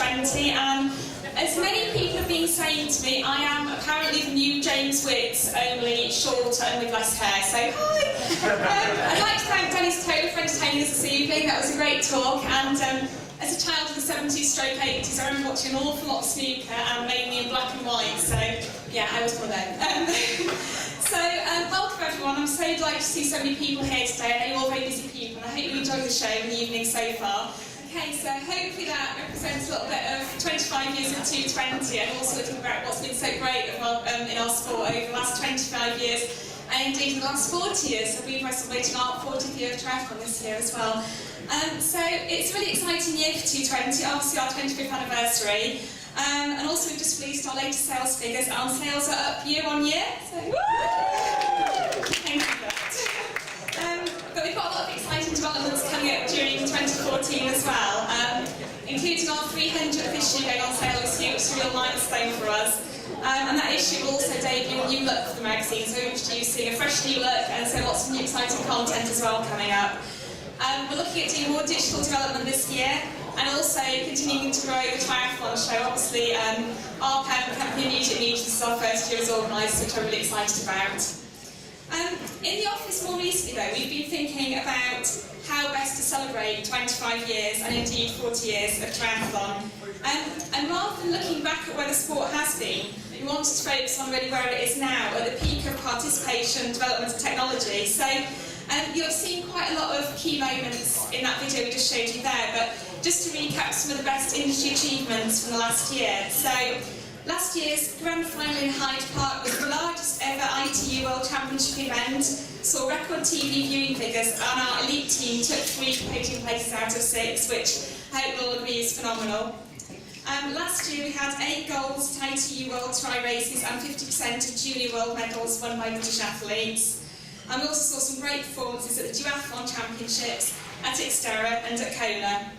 2020, and as many people have been saying to me, I am apparently the new James Wicks, only shorter and with less hair, so hi! I'd like to thank Dennis Taylor for entertaining us this evening. That was a great talk, and as a child of the 70s/80s, I remember watching an awful lot of snooker, and mainly in black and white, so yeah, I was one of them. So, welcome everyone. I'm so delighted to see so many people here today. I know you're all very busy people, and I hope you enjoyed the show and the evening so far. Okay, so hopefully that represents a little bit of 25 years of 220, and also looking back at what's been so great in our sport over the last 25 years, and indeed in the last 40 years. So we've celebrating our 40th year of triathlon this year as well. So it's a really exciting year for 220, obviously our 25th anniversary. And also we've just released our latest sales figures, and sales are up year on year. So woo! Thank you for that. But we've got a lot of exciting developments coming up during 2014 as well, including our 300th issue going on sale this year, which is a real milestone for us. And that issue will also debut a new look for the magazine, so we're introducing a fresh new look, and so lots of new exciting content as well coming up. We're looking at doing more digital development this year, and also continuing to grow the triathlon show. Obviously, our parent company, Immediate News, this is our first year as organised, which I'm really excited about. In the office more recently, though, we've been thinking about how best to celebrate 25 years and indeed 40 years of triathlon. And rather than looking back at where the sport has been, we wanted to focus on really where it is now, at the peak of participation, development and technology. So you'll have seen quite a lot of key moments in that video we just showed you there, but just to recap some of the best industry achievements from the last year. So last year's Grand Final in Hyde Park was the largest ever ITU World Championship event, saw record TV viewing figures, and our elite team took 3 podium places out of 6, which I hope you'll agree is phenomenal. Last year we had 8 golds at ITU World Tri Races and 50% of junior world medals won by British athletes. And we also saw some great performances at the Duathlon Championships, at Xterra and at Kona.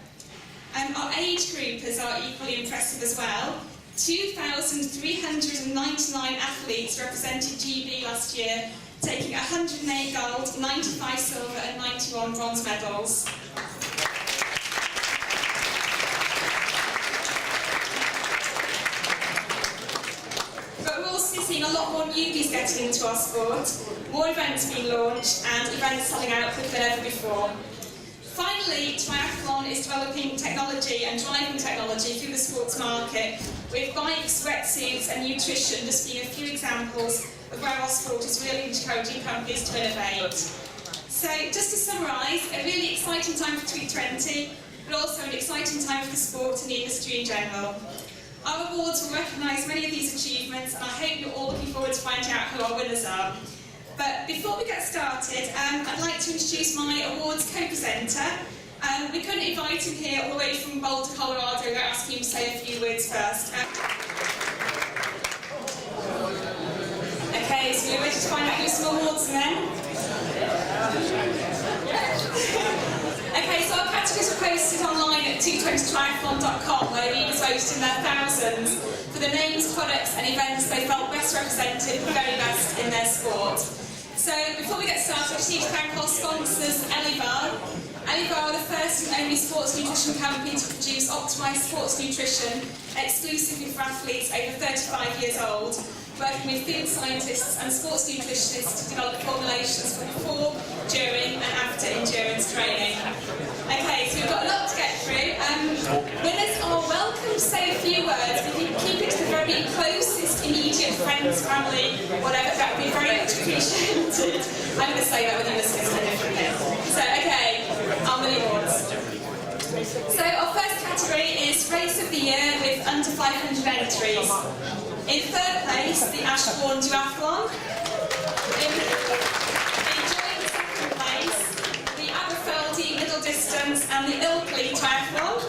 Our age groupers are equally impressive as well. 2,399 athletes represented GB last year, taking 108 gold, 95 silver and 91 bronze medals. But we're also seeing a lot more newbies getting into our sport, more events being launched and events selling out quicker than ever before. Finally, triathlon is developing technology and driving technology through the sports market, with bikes, wetsuits and nutrition just being a few examples of where our sport is really encouraging companies to innovate. So, just to summarise, a really exciting time for 220, but also an exciting time for the sport and the industry in general. Our awards will recognise many of these achievements, and I hope you're all looking forward to finding out who our winners are. But before we get started, I'd like to introduce my awards co-presenter. We couldn't invite him here all the way from Boulder, Colorado, without asking him to say a few words first. Okay, so we're ready to find out who's some awards then? Okay, so our categories are posted online at 220triathlon.com, where readers voted in their thousands for the names, products and events they felt best represented the very best in their sport. So before we get started, I just need to thank our sponsors, Elivar. Elivar are the first and only sports nutrition company to produce optimised sports nutrition exclusively for athletes over 35 years old, working with field scientists and sports nutritionists to develop formulations for before, during and after endurance training. Okay, so we've got a lot to get through. Winners are welcome to say a few words. If you can keep it to the very closest, immediate friends, family, whatever, that would be very much appreciated. I'm going to say that with you listeners in a different bit. So, okay, on with the awards. So, our first category is Race of the Year with under 500 entries. In third place, the Ashbourne Duathlon. In joint second place, the Aberfeldy Middle Distance and the Ilkley Triathlon.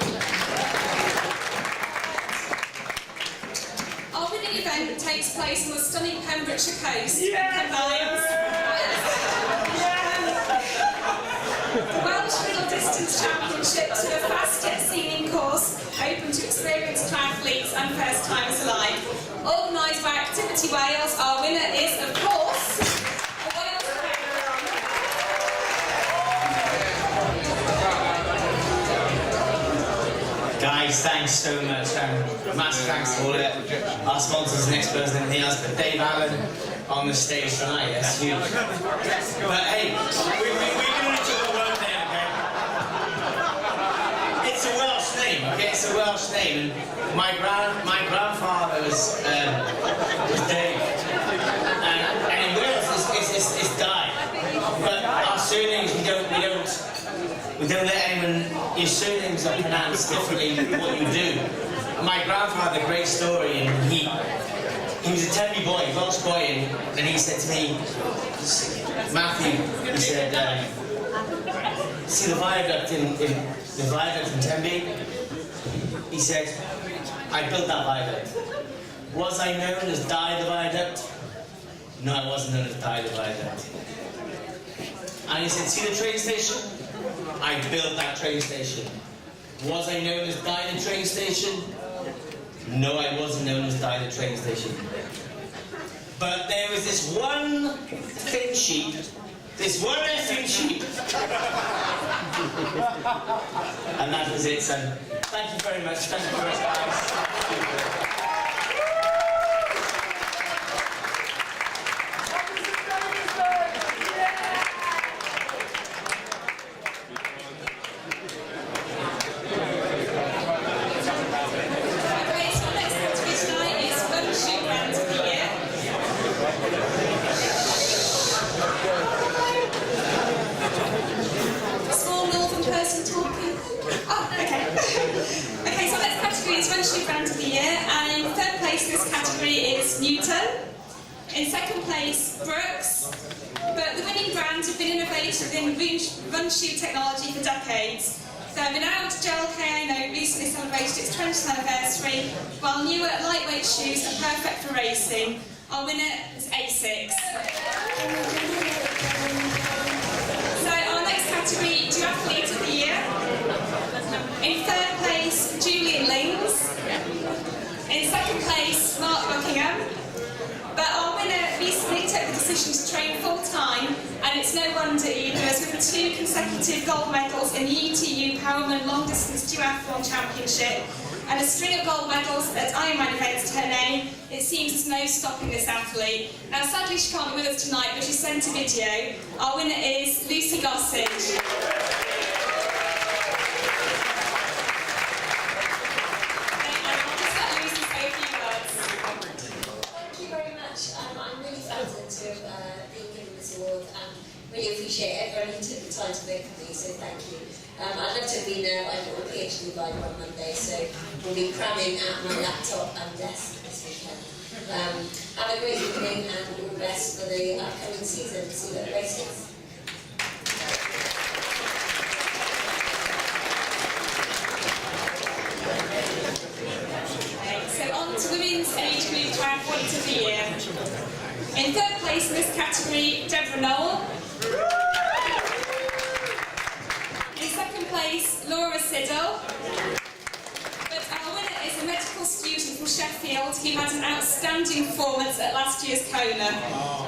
Our winning event takes place on the stunning Pembrokeshire coast. Combines the Welsh Middle Distance Championships with a fast yet scenic course open to experienced triathletes and first-timers alike. Organised by Activity Wales, our winner is, of course, a Wales Guys, Guys, thanks so much. Massive thanks to all our sponsors and experts and everything else, but Dave Allen on the stage tonight, that's huge. But hey, we're doing each other work there, okay? It's a Welsh name, okay? It's a Welsh name. And my grandfather was Dave. And in Wales, it's Di. But our surnames, we don't let anyone, your surnames are pronounced differently than what you do. My grandfather, great story, and he was a Tenby boy, Welsh boy, and he said to me, Matthew, he said, see the viaduct in Tenby? He said, I built that viaduct. Was I known as Di the Viaduct? No, I wasn't known as Di the Viaduct. And he said, see the train station? I built that train station. Was I known as Di the train station? No, I wasn't known as Di the train station. But there was this one thin sheet, this one effing sheet. And that was it, son. Thank you very much. Thank you very much, guys. In second place, Brooks, but the winning brands have been innovated in run shoe technology for decades. So renowned Gel KNO recently celebrated its 20th anniversary, while newer lightweight shoes are perfect for racing. Our winner is A6. So our next category, Duathlete of the Year. In third place, Julian Lings. In second place, Mark Buckingham. But our winner recently took the decision to train full-time, and it's no wonder either, as with 2 consecutive gold medals in the UTU Powerman Long Distance Duathlon Championship and a string of gold medals at Ironman events to her name, it seems there's no stopping this athlete. Now sadly she can't be with us tonight, but she sent a video. Our winner is Lucy Gossage. Really appreciate everyone who took the time to work with me, so thank you. I'd love to have been there, I've got a PhD vibe on Monday, so we'll be cramming at my laptop and desk this weekend. Have a great evening and all the best for the upcoming season. See you at the races. So on to women's age group triathlete of the year. In third place in this category, Deborah Knoll. In second place, Laura Siddle. But our winner is a medical student from Sheffield who had an outstanding performance at last year's Kona.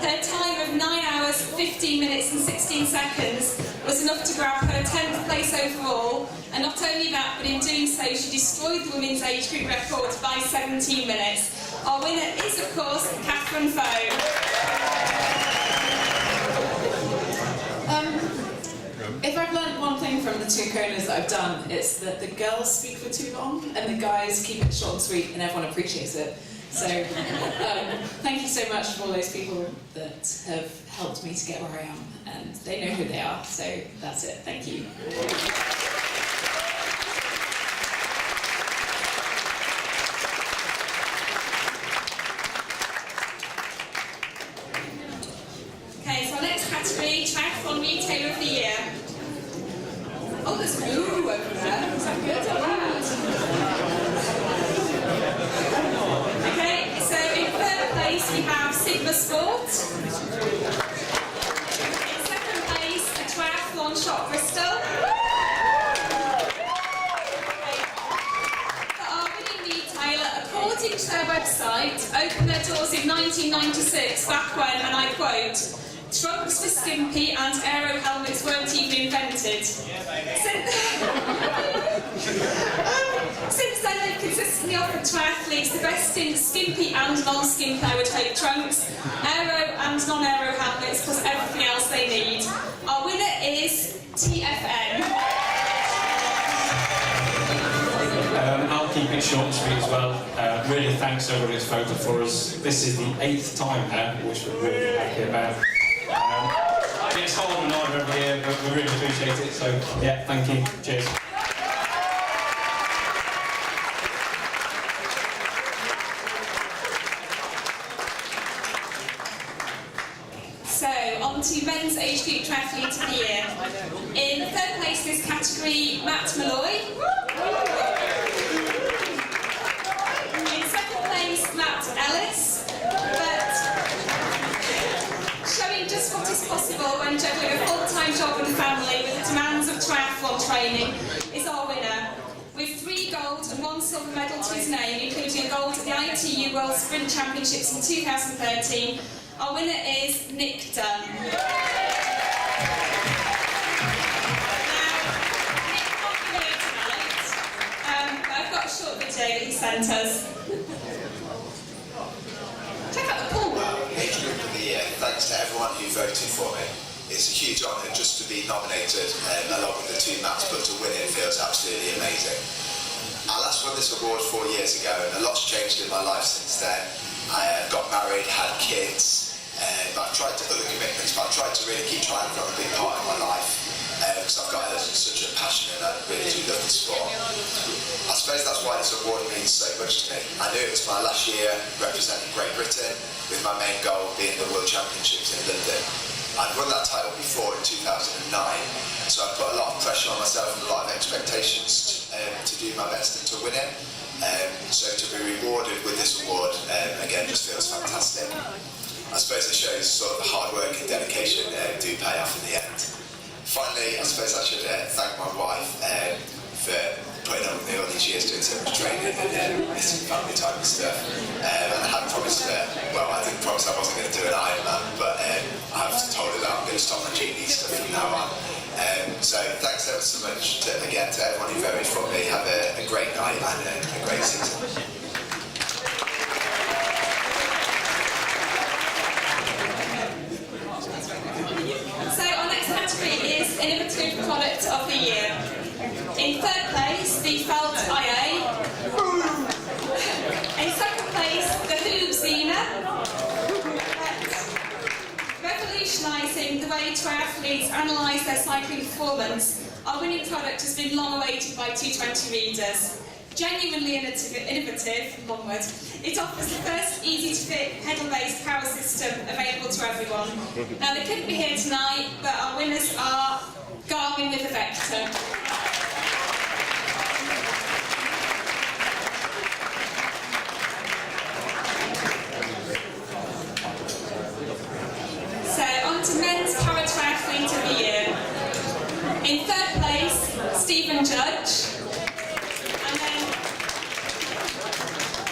Her time of 9 hours, 15 minutes and 16 seconds was enough to grab her 10th place overall, and not only that, but in doing so she destroyed the women's age group record by 17 minutes. Our winner is, of course, Catherine Foe. If I've learned one thing from the 2 Konas that I've done, it's that the girls speak for too long and the guys keep it short and sweet, and everyone appreciates it. So thank you so much for all those people that have helped me to get where I am, and they know who they are, so that's it. Thank you. Okay, so our next category, Triathlon Retailer of the Year. Oh, there's an ooh over there. Is that good or bad? Okay, so in third place we have Sigma Sport. In second place, the Triathlon Shop Bristol. For our winning retailer, according to their website, opened their doors in 1996, back when, and I quote, trunks were skimpy and aero helmets weren't even invented. Since recently offered to athletes the best in skimpy and non-skimpy, I would hope, trunks, aero and non-aero helmets, plus everything else they need. Our winner is TFN. I'll keep it short and sweet as well. Really thanks to everybody who's voted for us. This is the 8th time now, which we're really happy about. It's hard and harder every year, but we really appreciate it. So yeah, thank you. Cheers. So, on to men's age group triathlete of the year. In the third place in this category, Matt Malloy. In second place, Matt Ellis. But showing just what is possible when juggling a full-time job and family with the demands of triathlon training is our winner. With 3 gold and 1 silver medal to his name, including a gold at the ITU World Sprint Championships in 2013, our winner is Nick Dunn. Now, Nick can't be here tonight, but I've got a short video that he sent us. Check out the pool. Age Group of the Year, thanks to everyone who voted for me. It's a huge honour just to be nominated along with the 2 Mats, but to win it feels absolutely amazing. I last won this award 4 years ago and a lot's changed in my life since then. I got married, had kids, but I've tried to other commitments, but I've tried to really keep triathlon a big part of my life because I've got such a passion and I really do love the sport. I suppose that's why this award means so much to me. I knew it was my last year representing Great Britain, with my main goal being the World Championships in London. I'd won that title before in 2009, so I put a lot of pressure on myself and a lot of expectations to do my best and to win it. So to be rewarded with this award, again, just feels fantastic. I suppose it shows sort of the hard work and dedication do pay off in the end. Finally, I suppose I should thank my wife for putting up with me all these years doing so much training and missing family time and stuff. And I had promised her, well, I didn't promise I wasn't going to do an Ironman, but I have told her that I'm going to stop my GD stuff from now on. So thanks ever so much again to everyone who voted for me. Have a great night and a great season. So our next category is Innovative Product of the Year. In third place, the Felt IA. In second place, the Hoop Zena. Revolutionising the way triathletes analyse their cycling performance, our winning product has been long awaited by 220 readers. Genuinely innovative, long word, it offers the first easy-to-fit pedal-based power system available to everyone. Now, they couldn't be here tonight, but our winners are Garmin with the Vector. So, on to men's para-triathlete of the year. In third place, Stephen Judge. And then,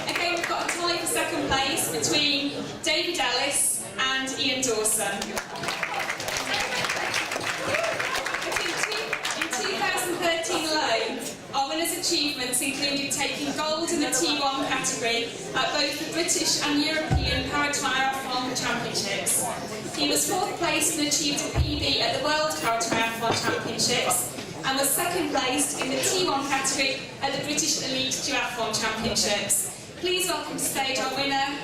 again, we've got a tie for second place between David Ellis and Ian Dawson. In 2013 alone, our winners' achievements included taking gold in the T1 category at both the British and European Para-Triathlon Championships. He was 4th place and achieved a PB at the World Para-Triathlon Championships, and was 2nd placed in the T1 category at the British Elite Duathlon Championships. Please welcome to stage our winner.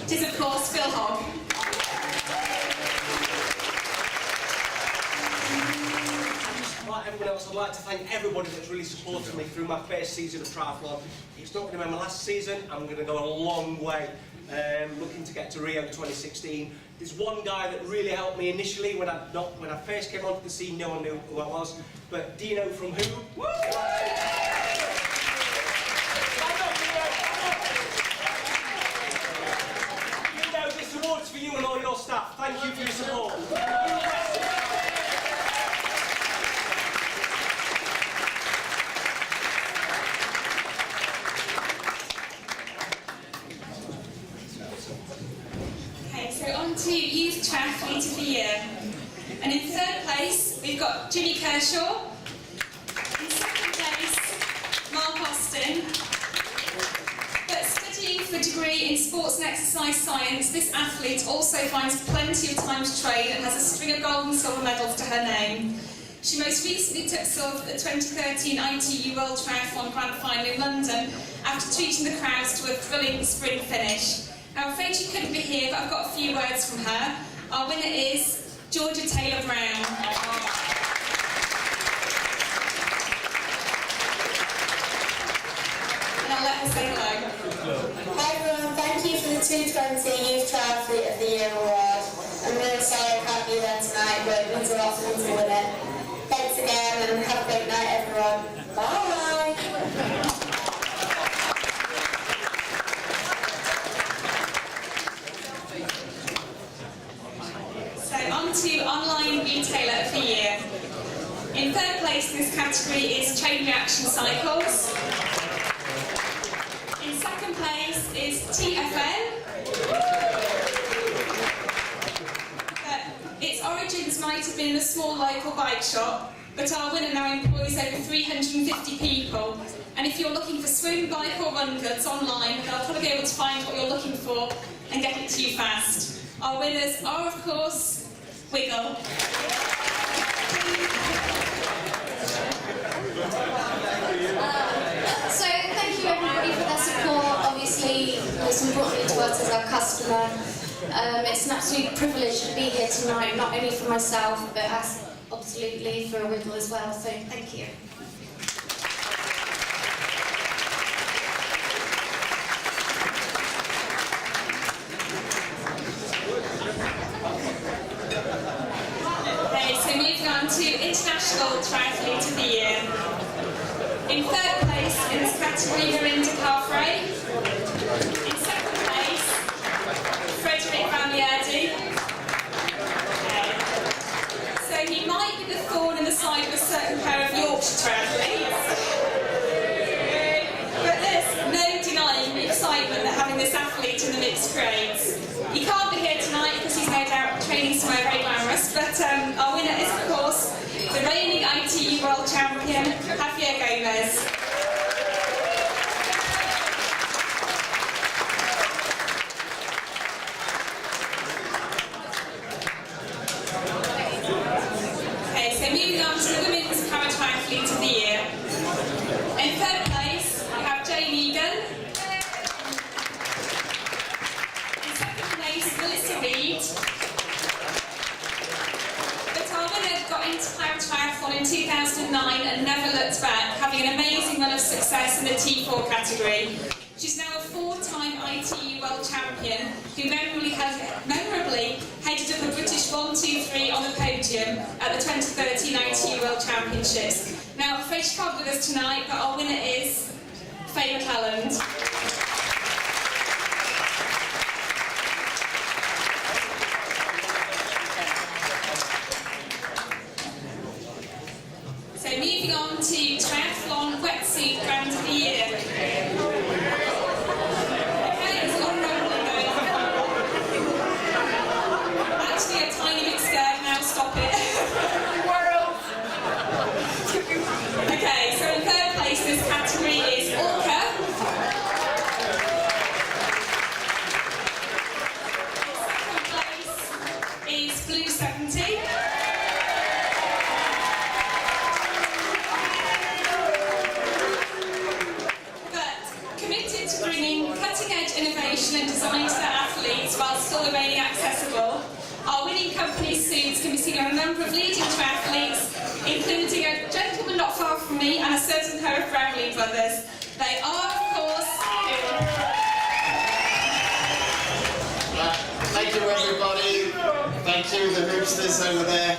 It is, of course, Phil Hogg. Like everyone else, I'd like to thank everybody that's really supported me through my first season of triathlon. It's not going to be my last season. I'm going to go a long way. Looking to get to Rio 2016. There's one guy that really helped me initially when I first came onto the scene. No one knew who I was, but Dino from Who. Woo! Dino, this award's for you and all your staff. Thank you for your support. To Youth Triathlete of the Year. And in third place, we've got Jimmy Kershaw. In second place, Mark Austin. with a degree in sports and exercise science, this athlete also finds plenty of time to train and has a string of gold and silver medals to her name. She most recently took silver at the 2013 ITU World Triathlon Grand Final in London after treating the crowds to a thrilling sprint finish. Now, I'm afraid she couldn't be here, but I've got a few words from her. Our winner is Georgia Taylor Brown. And I'll let her say hello. Hi everyone, thank you for the 220 Youth Triathlete of the Year award. I'm really sorry I can't be there tonight, but it means a lot for me to win it. Thanks again and have a great night everyone. Bye! So on to Online Retailer of the Year. In third place in this category is Chain Reaction Cycles. In second place is TFN. Its origins might have been in a small local bike shop, but our winner now employs over 350 people. And if you're looking for swim, bike or run goods online, they'll probably be able to find what you're looking for and get it to you fast. Our winners are, of course, Wiggle. So thank you everybody for their support. Obviously, most importantly to us as our customer. It's an absolute privilege to be here tonight, not only for myself, but absolutely for Wiggle as well. So thank you. Okay, so moving on to International Triathlete of the Year. In third place in this category, Mirinda Carfrey. In second place, Frederick Van Lierde. So he might be the thorn in the side of a certain pair of Yorkshire triathletes. But there's no denying the excitement that having this athlete in the mix creates. He can't be here tonight because he's no doubt training somewhere very glamorous, but our winner is, of course, the reigning ITU World Champion, Javier Gomez. Okay, so moving on to the Women's Para-Triathlete of the Year. In third place, we have Jane Egan. In second place, Melissa Reed. But our winner got into para-triathlon in 2009 and never looked back, having an amazing run of success in the T4 category. She's now a four-time ITU World Champion who memorably headed up the British 1-2-3 on the podium at the 2013 ITU World Championships. Now, I'm afraid she can't be with us tonight, but our winner is Faye McClelland. So moving on to Triathlon Wetsuit Brand of the Year. Okay, there's a lot of rambling going on. Actually, a tiny bit scared now, stop it. Okay, so in third place this category is Orca. In second place is Blue 70. Innovation and design to their athletes while still remaining accessible. Our winning company's suits can be seen on a number of leading triathletes, including a gentleman not far from me and a certain pair of Brownlee brothers. They are, of course, Thank you, everybody. Thank you, the hoopsters over there.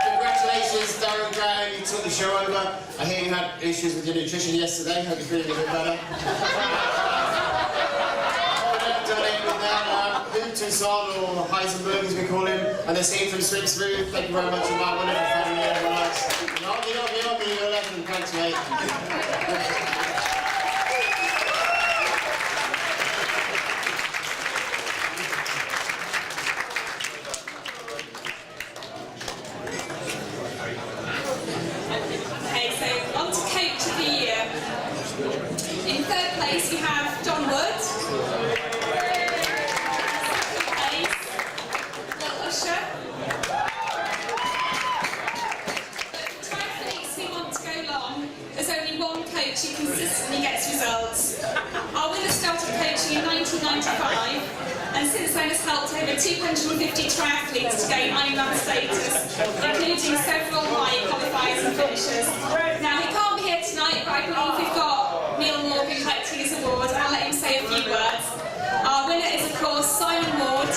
Congratulations, Darren Graham, you took the show over. I hear you had issues with your nutrition yesterday. Hope you're feeling a bit better. Tucson or Heisenberg as we call him, and the scene from Swim Smooth. Thank you very much for my wonderful family, everyone else. You're legend. Thanks, mate. Okay, so on to Coach of the Year. In third place we have John Wood. Little Usher. Triathletes who want to go long, there's only one coach who consistently gets results. Our winner started coaching in 1995, and since then has helped over 250 triathletes to gain Ironman status, including several high qualifiers and finishers. Now, he can't be here tonight, but I believe we've got Neil Morgan collecting his award, and I'll let him say a few words. Our winner is, of course, Simon Ward.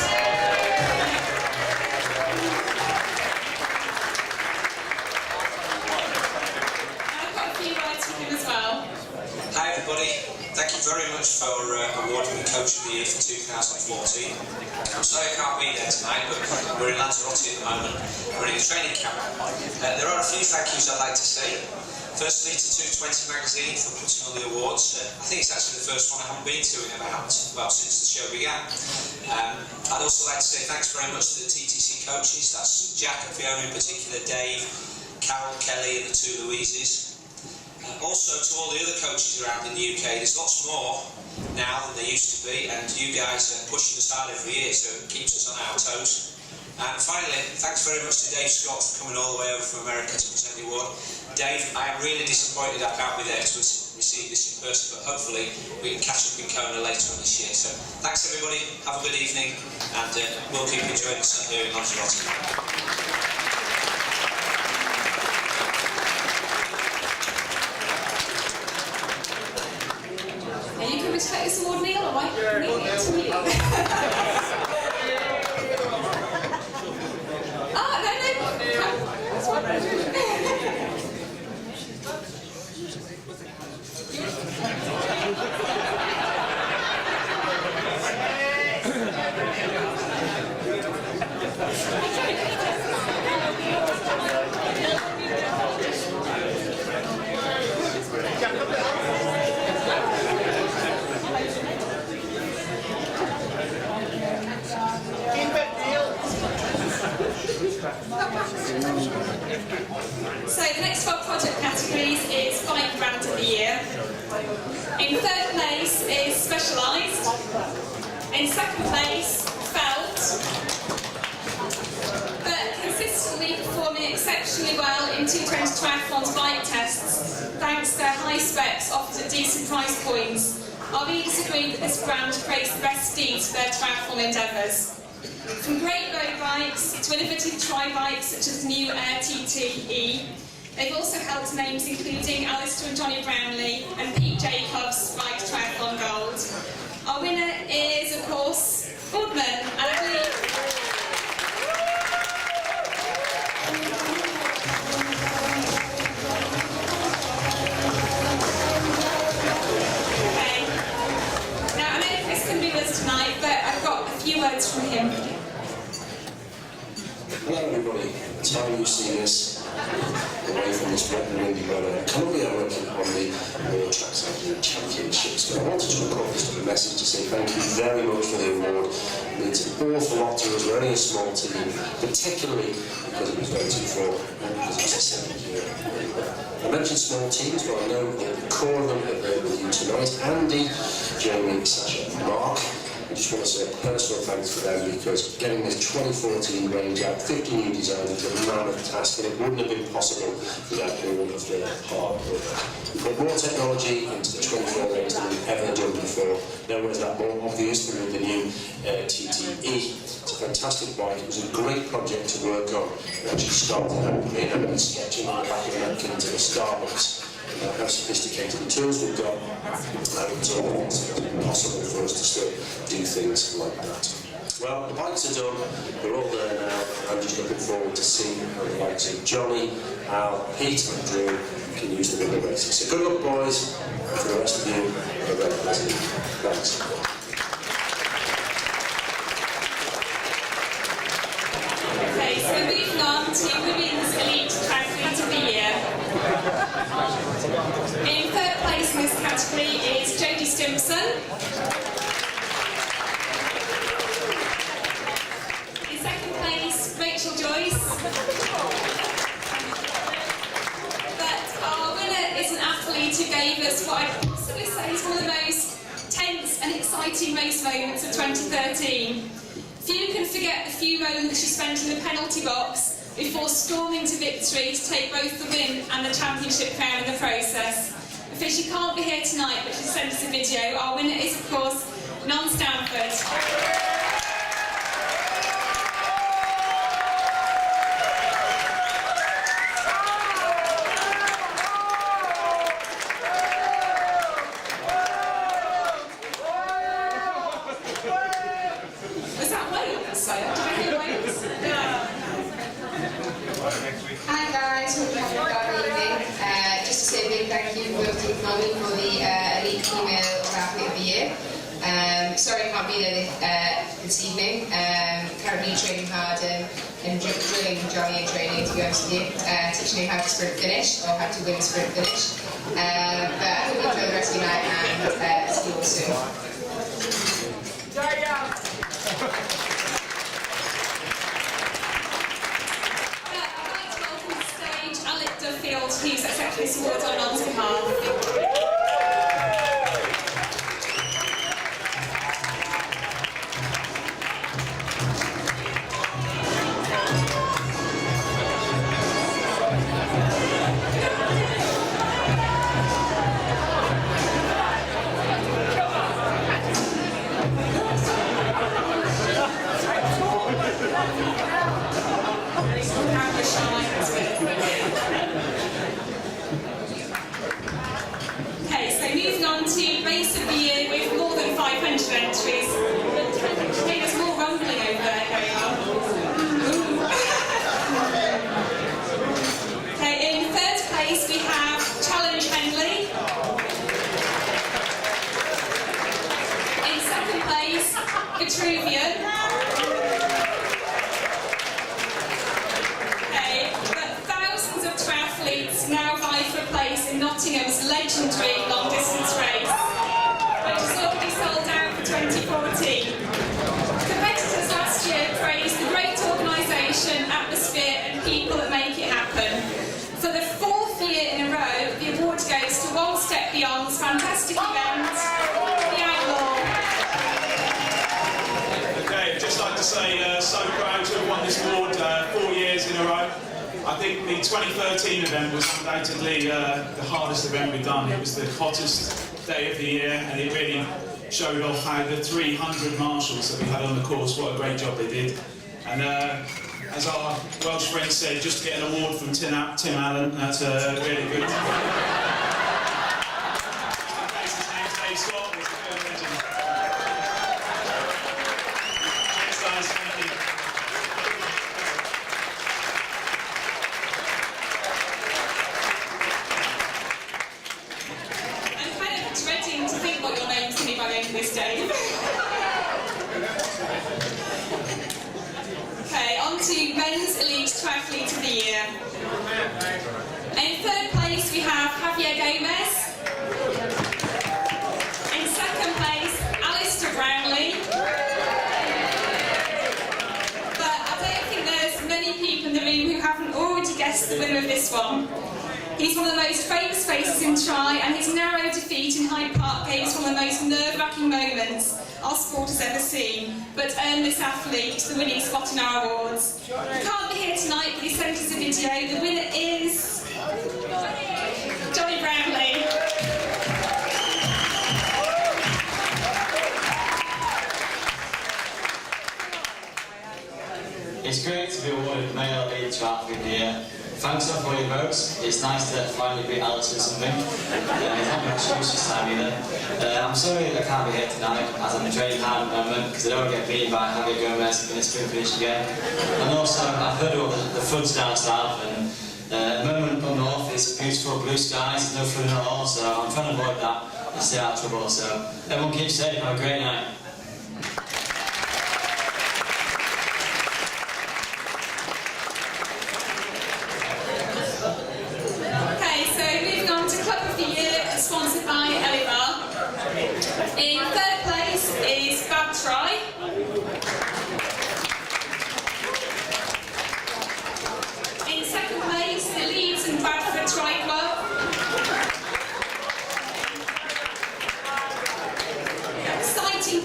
I've got a few words from him as well. Hi everybody, thank you very much for awarding me Coach of the Year for 2014. I'm sorry I can't be there tonight, but we're in Lanzarote at the moment. We're in a training camp. There are a few thank yous I'd like to say. Firstly to 220 magazine for putting on the awards. I think it's actually the first one I haven't been to in about, well, since the show began. I'd also like to say thanks very much to the TTC coaches. That's Jack and Fiona in particular, Dave, Carol, Kelly and the two Louises. Also to all the other coaches around in the UK, there's lots more now than there used to be, and you guys are pushing us hard every year, so it keeps us on our toes. And finally, thanks very much to Dave Scott for coming all the way over from America to present the award. Dave, I am really disappointed I can't be there to receive this in person, but hopefully we can catch up in Kona later on this year. So thanks everybody, have a good evening, and we'll keep enjoying the sun here in Lanzarote. Are you coming to take this award, Neil, or am I leaving it to you? Oh, no. That's fine. So the next 12 project categories is Bike Brand of the Year. In third place is Specialised. In second place, Felt. But consistently performing exceptionally well in 220 Triathlon's bike tests, thanks to their high specs offered at decent price points. Our readers agree that this brand creates the best steeds for their triathlon endeavours. From great road bikes to innovative tri-bikes such as the new Air TTE, they've also helped names including Alistair and Johnny Brownlee and Pete Jacobs ride Triathlon Gold. Our winner is, of course, Boardman, and I believe... Okay. Now, I know Chris couldn't be with us tonight, but I've got a few words from him. Hello everybody, time you see this away from this wet and windy weather. Currently I'm working on the World Track Cycling Championships, but I wanted to record this little message to say thank you very much for the award. It means an awful lot to us. We're only a small team, particularly because it was voted for, and because it's a 7-year. I mentioned small teams, but I know that the core of them are there with you tonight. Andy, Jamie, Sasha and Mark. I just want to say a personal thanks for them, because getting this 2014 range out, 50 new designs, is a mammoth task, and it wouldn't have been possible without all of their hard work. We've got more technology into the 24 range than we've ever done before. Nowhere is that more obvious than with the new TTE. It's a fantastic bike. It was a great project to work on. We actually started out in sketching on the back of napkin to the Starbucks. How sophisticated the tools we've got, it's almost impossible for us to still do things like that. Well, the bikes are done, they're all there now. I'm just looking forward to seeing how the bikes of Johnny, Al, Pete and Drew can use them in the races. So good luck boys, and for the rest of you, have a very pleasant evening. Thanks. Okay, so moving on to Women's Elite Triathlete of the Year. In third place in this category is Jodie Stimson. In second place, Rachel Joyce. But our winner is an athlete who gave us what I'd possibly say is one of the most tense and exciting exciting race moments of 2013. Few can forget the few moments she spent in the penalty box before storming to victory to take both the win and the championship crown in the process. Afraid she can't be here tonight, but she sent us a video. Our winner is, of course, Non Stanford. Hi guys, hope you're having a lovely evening. Just to say a big thank you for nominating for the Elite Female Athlete of the Year. Sorry I can't be there this evening. Currently training hard and drilling Johnny in training, to be honest with you. Teaching him how to sprint finish, or how to win a sprint finish. But I hope you enjoy the rest of your night and see you all soon. Who's accepting this award on Non's behalf. Moving on to Race of the Year with more than 500 entries. Hey, there's more rumbling over there going on. Okay, in third place we have Challenge Henley. In second place, Vitruvian. Okay, but thousands of triathletes now vie for a place in Nottingham's legendary long-distance race, which has already sold out for 2014. Competitors last year praised the great organisation, atmosphere and people that make it happen. For the fourth year in a row, the award goes to One Step Beyond's fantastic event, The Outlaw. Okay, just like to say, so proud to have won this award 4 years in a row. I think the 2013 event was undoubtedly the hardest event we've done. It was the hottest day of the year, and it really showed off how the 300 marshals that we had on the course, what a great job they did. And as our Welsh friend said, just to get an award from Tim Allen, that's really good. This day. Okay, on to Men's Elite Triathlete of the Year. In third place we have Javier Gomez. In second place, Alistair Brownlee. But I don't think there's many people in the room who haven't already guessed the winner of this one. He's one of the most famous faces in Tri, and his narrow defeat in Hyde Park gave us one of the most nerve-wracking moments our sport has ever seen, but earned this athlete the winning spot in our awards. He can't be here tonight, but he sent us a video. The winner is Johnny Brownlee. It's great to be awarded Male Elite Triathlete of the Year. Thanks for all your votes. It's nice to finally beat Alice in something. He's not much use this time either. I'm sorry that I can't be here tonight, as I'm training hard at the moment, because I don't want to get beaten by Javier Gomez in a sprint finish again. And also, I've heard all the floods down south, and at the moment up north it's beautiful blue skies, no flooding at all, so I'm trying to avoid that and stay out of trouble. So everyone keep safe, have a great night. Sponsored by Elibar. In third place is Bad Tri. In second place, the Leeds and Bradford Tri Club. Exciting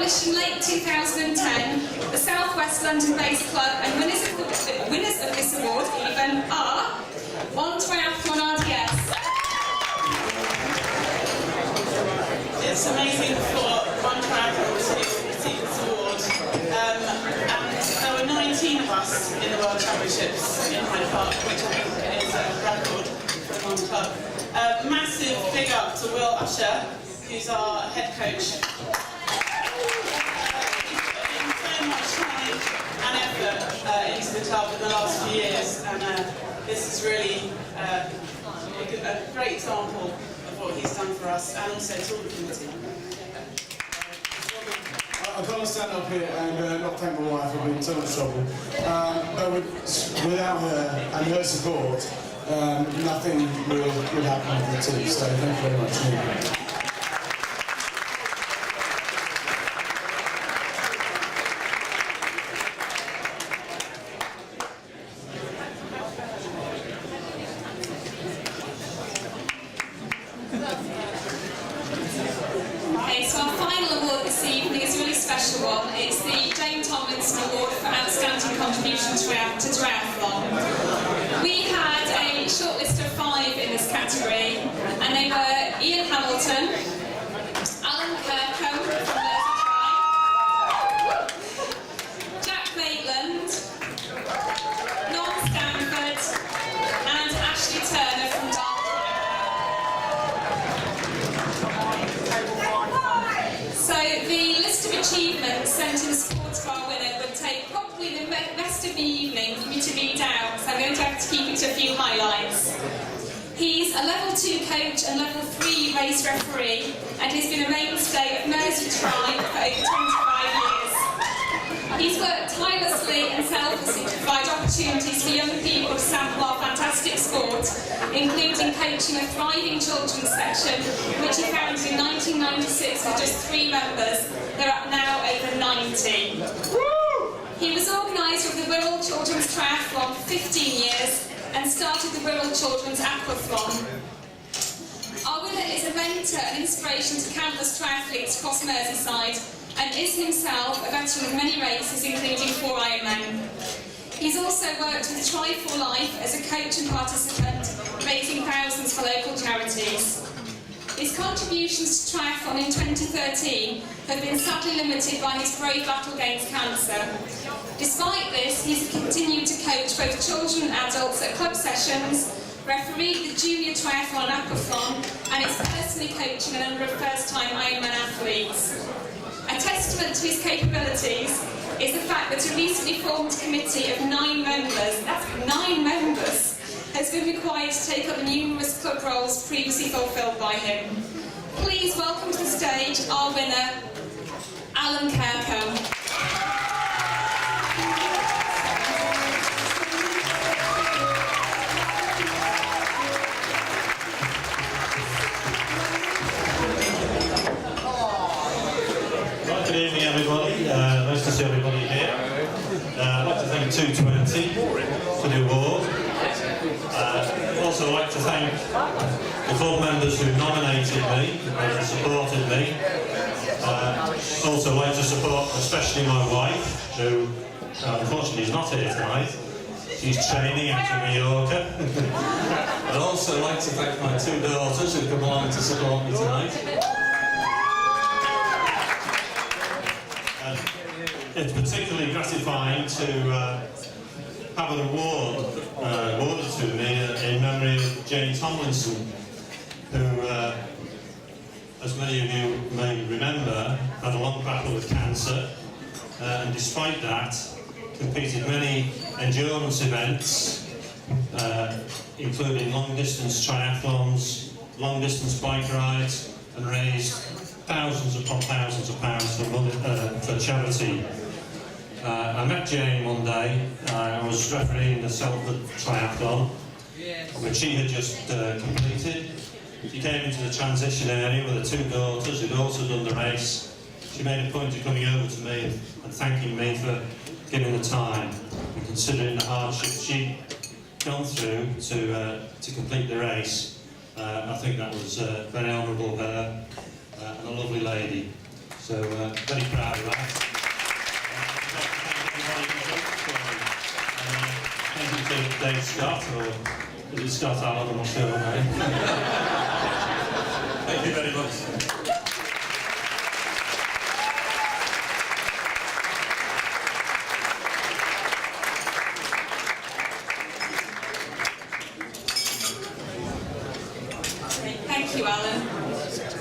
established in late 2010, the South West London-based club and winners of this award even are One Triathlon RDS. It's amazing for One Triathlon to receive this award. And there were 19 of us in the World Championships in Hyde Park, which I think is a record for one club. Massive big up to Will Usher, who's our head coach. He's put in so much time and effort into the club in the last few years, and this is really a great example of what he's done for us, and also to all the committee. I can't stand up here and not thank my wife for being in so much trouble. But without her and her support, nothing would happen with the team. So thank you very much. Okay, so our final award this evening is a really special one. It's the James Tomlinson Award for Outstanding Contribution to Triathlon. We had a short list of 5 in this category, and they were Ian Hamilton, Alan Kirkham from Merseytrail, Jack Maitland, Norm Stanford, and Ashley Turner from Dartford. So the list of achievements sent in support of our winner would take probably the rest of the evening for me to read out, so I'm going to have to keep it to a few highlights. He's a level 2 coach and level 3 race referee, and he's been a mainstay of Merseytrail for over 25 years. He's worked tirelessly and selflessly to provide opportunities for young people to sample our fantastic sport, including coaching a thriving children's section, which he founded in 1996 with just 3 members. There are now over 90. He was organiser of the Wirral Children's Triathlon for 15 years and started the Wirral Children's Aquathlon. Our winner is a mentor and inspiration to countless triathletes across Merseyside, and is himself a veteran of many races, including 4 Ironman. He's also worked with Try for Life as a coach and participant, raising thousands for local charities. His contributions to triathlon in 2013 have been sadly limited by his brave battle against cancer. Despite this, he's continued to coach both children and adults at club sessions, refereed the Junior Triathlon and Aquathlon, and is personally coaching a number of first-time Ironman athletes. A testament to his capabilities is the fact that a recently formed committee of 9 members, that's 9 members, has been required to take up the numerous club roles previously fulfilled by him. Please welcome to the stage our winner, Alan Kirkham. Good evening, everybody. Nice to see everybody here. I'd like to thank 220 for the award. Also like to thank the club members who nominated me and supported me. Also like to support especially my wife, who unfortunately is not here tonight. She's training out in Mallorca. I'd also like to thank my 2 daughters who come along to support me tonight. It's particularly gratifying to have an award awarded to me in memory of Jane Tomlinson, who, as many of you may remember, had a long battle with cancer, and despite that, competed many endurance events, including long-distance triathlons, long-distance bike rides, and raised thousands upon thousands of pounds for charity. I met Jane one day. I was refereeing the Salford Triathlon, which she had just completed. She came into the transition area with her 2 daughters who'd also done the race. She made a point of coming over to me and thanking me for giving the time, and considering the hardship she'd gone through to complete the race. I think that was very honourable of her, and a lovely lady. So very proud of that. Thank you to Dave Scott, or is it Scott Allen? I'm not sure. Thank you very much. Thank you, Alan.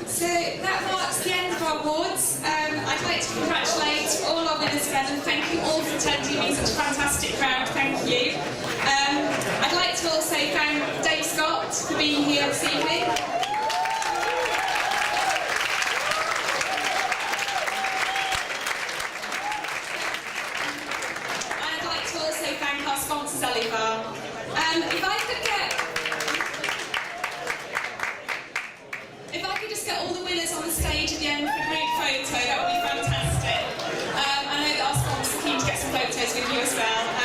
So that marks the end of our awards. I'd like to congratulate all our winners again and thank you all for attending. You've been such a fantastic crowd. Thank you. I'd like to also thank Dave Scott for being here this evening. I'd like to also thank our sponsors, Elivar. If I could just get all the winners on the stage at the end for a group photo, that would be fantastic. I know that our sponsors are keen to get some photos with you as well.